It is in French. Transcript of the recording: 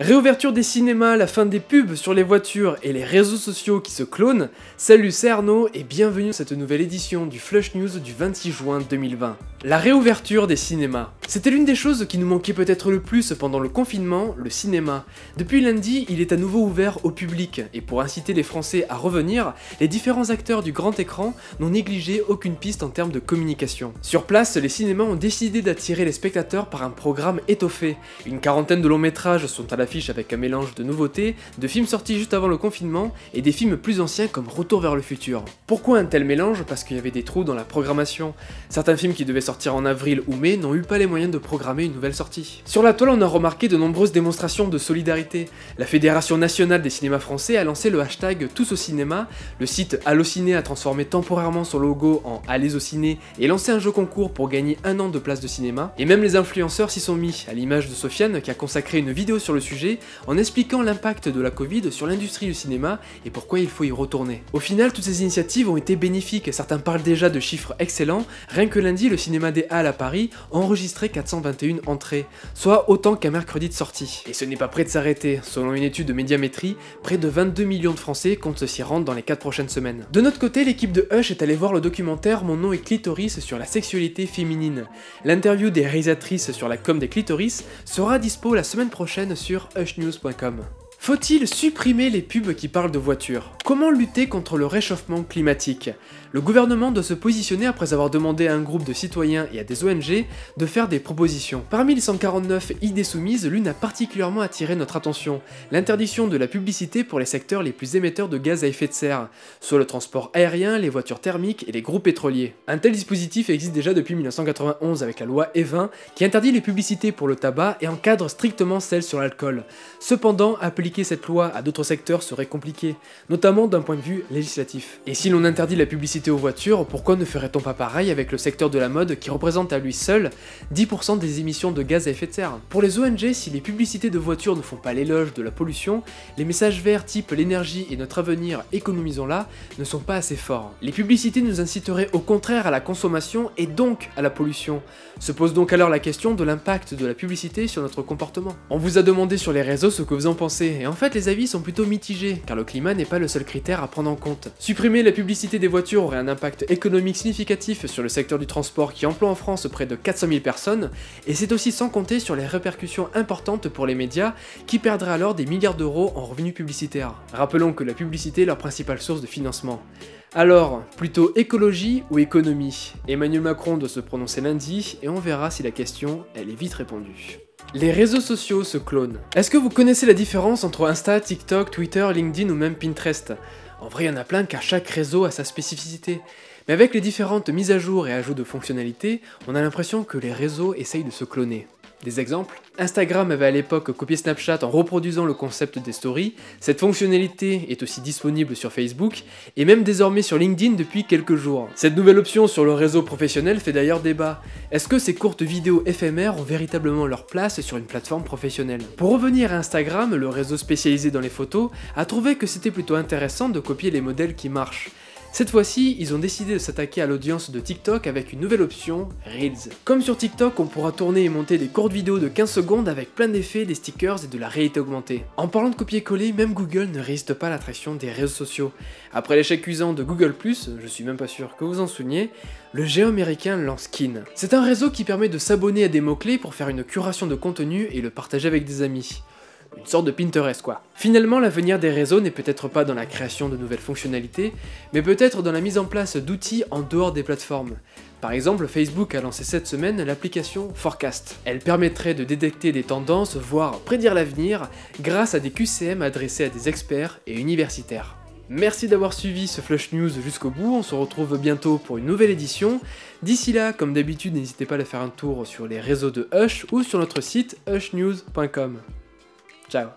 Réouverture des cinémas, la fin des pubs sur les voitures et les réseaux sociaux qui se clonent. Salut, c'est Arnaud et bienvenue dans cette nouvelle édition du Flush News du 26 juin 2020. La réouverture des cinémas. C'était l'une des choses qui nous manquait peut-être le plus pendant le confinement, le cinéma. Depuis lundi, il est à nouveau ouvert au public et pour inciter les Français à revenir, les différents acteurs du grand écran n'ont négligé aucune piste en termes de communication. Sur place, les cinémas ont décidé d'attirer les spectateurs par un programme étoffé. Une quarantaine de longs métrages sont à l'affiche avec un mélange de nouveautés, de films sortis juste avant le confinement et des films plus anciens comme Retour vers le futur. Pourquoi un tel mélange? Parce qu'il y avait des trous dans la programmation. Certains films qui devaient sortir en avril ou mai n'ont eu pas les moyens de programmer une nouvelle sortie. Sur la toile, on a remarqué de nombreuses démonstrations de solidarité. La Fédération nationale des cinémas français a lancé le hashtag Tous au cinéma, le site Allociné a transformé temporairement son logo en Allez au ciné et lancé un jeu concours pour gagner 1 an de place de cinéma, et même les influenceurs s'y sont mis, à l'image de Sofiane qui a consacré une vidéo sur le sujet en expliquant l'impact de la Covid sur l'industrie du cinéma et pourquoi il faut y retourner. Au final, toutes ces initiatives ont été bénéfiques, certains parlent déjà de chiffres excellents, rien que lundi, le cinéma des Halles à Paris a enregistré 421 entrées, soit autant qu'un mercredi de sortie. Et ce n'est pas prêt de s'arrêter, selon une étude de Médiamétrie, près de 22 millions de Français comptent s'y rendre dans les 4 prochaines semaines. De notre côté, l'équipe de Hush est allée voir le documentaire Mon nom est clitoris sur la sexualité féminine. L'interview des réalisatrices sur la com des clitoris sera dispo la semaine prochaine sur hushnews.com. Faut-il supprimer les pubs qui parlent de voitures? Comment lutter contre le réchauffement climatique? Le gouvernement doit se positionner après avoir demandé à un groupe de citoyens et à des ONG de faire des propositions. Parmi les 149 idées soumises, l'une a particulièrement attiré notre attention, l'interdiction de la publicité pour les secteurs les plus émetteurs de gaz à effet de serre, soit le transport aérien, les voitures thermiques et les groupes pétroliers. Un tel dispositif existe déjà depuis 1991 avec la loi E20 qui interdit les publicités pour le tabac et encadre strictement celles sur l'alcool. Cependant, appliquer cette loi à d'autres secteurs serait compliqué, notamment d'un point de vue législatif. Et si l'on interdit la publicité aux voitures, pourquoi ne ferait-on pas pareil avec le secteur de la mode qui représente à lui seul 10% des émissions de gaz à effet de serre? Pour les ONG, si les publicités de voitures ne font pas l'éloge de la pollution, les messages verts type l'énergie et notre avenir, économisons-la, ne sont pas assez forts. Les publicités nous inciteraient au contraire à la consommation et donc à la pollution. Se pose donc alors la question de l'impact de la publicité sur notre comportement. On vous a demandé sur les réseaux ce que vous en pensez, et en fait les avis sont plutôt mitigés, car le climat n'est pas le seul critère à prendre en compte. Supprimer la publicité des voitures aurait un impact économique significatif sur le secteur du transport qui emploie en France près de 400 000 personnes, et c'est aussi sans compter sur les répercussions importantes pour les médias, qui perdraient alors des milliards d'euros en revenus publicitaires. Rappelons que la publicité est leur principale source de financement. Alors, plutôt écologie ou économie? Emmanuel Macron doit se prononcer lundi, et on verra si la question, elle est vite répondue. Les réseaux sociaux se clonent. Est-ce que vous connaissez la différence entre Insta, TikTok, Twitter, LinkedIn ou même Pinterest? En vrai, il y en a plein car chaque réseau a sa spécificité. Mais avec les différentes mises à jour et ajouts de fonctionnalités, on a l'impression que les réseaux essayent de se cloner. Des exemples? Instagram avait à l'époque copié Snapchat en reproduisant le concept des stories, cette fonctionnalité est aussi disponible sur Facebook, et même désormais sur LinkedIn depuis quelques jours. Cette nouvelle option sur le réseau professionnel fait d'ailleurs débat. Est-ce que ces courtes vidéos éphémères ont véritablement leur place sur une plateforme professionnelle? Pour revenir à Instagram, le réseau spécialisé dans les photos a trouvé que c'était plutôt intéressant de copier les modèles qui marchent. Cette fois-ci, ils ont décidé de s'attaquer à l'audience de TikTok avec une nouvelle option, Reels. Comme sur TikTok, on pourra tourner et monter des courtes vidéos de 15 secondes avec plein d'effets, des stickers et de la réalité augmentée. En parlant de copier-coller, même Google ne résiste pas à l'attraction des réseaux sociaux. Après l'échec cuisant de Google+, je suis même pas sûr que vous en souveniez, le géant américain lance Kin. C'est un réseau qui permet de s'abonner à des mots-clés pour faire une curation de contenu et le partager avec des amis. Une sorte de Pinterest quoi. Finalement, l'avenir des réseaux n'est peut-être pas dans la création de nouvelles fonctionnalités, mais peut-être dans la mise en place d'outils en dehors des plateformes. Par exemple, Facebook a lancé cette semaine l'application Forecast. Elle permettrait de détecter des tendances, voire prédire l'avenir, grâce à des QCM adressés à des experts et universitaires. Merci d'avoir suivi ce Flush News jusqu'au bout, on se retrouve bientôt pour une nouvelle édition. D'ici là, comme d'habitude, n'hésitez pas à aller faire un tour sur les réseaux de Hush ou sur notre site hushnews.com. Ciao.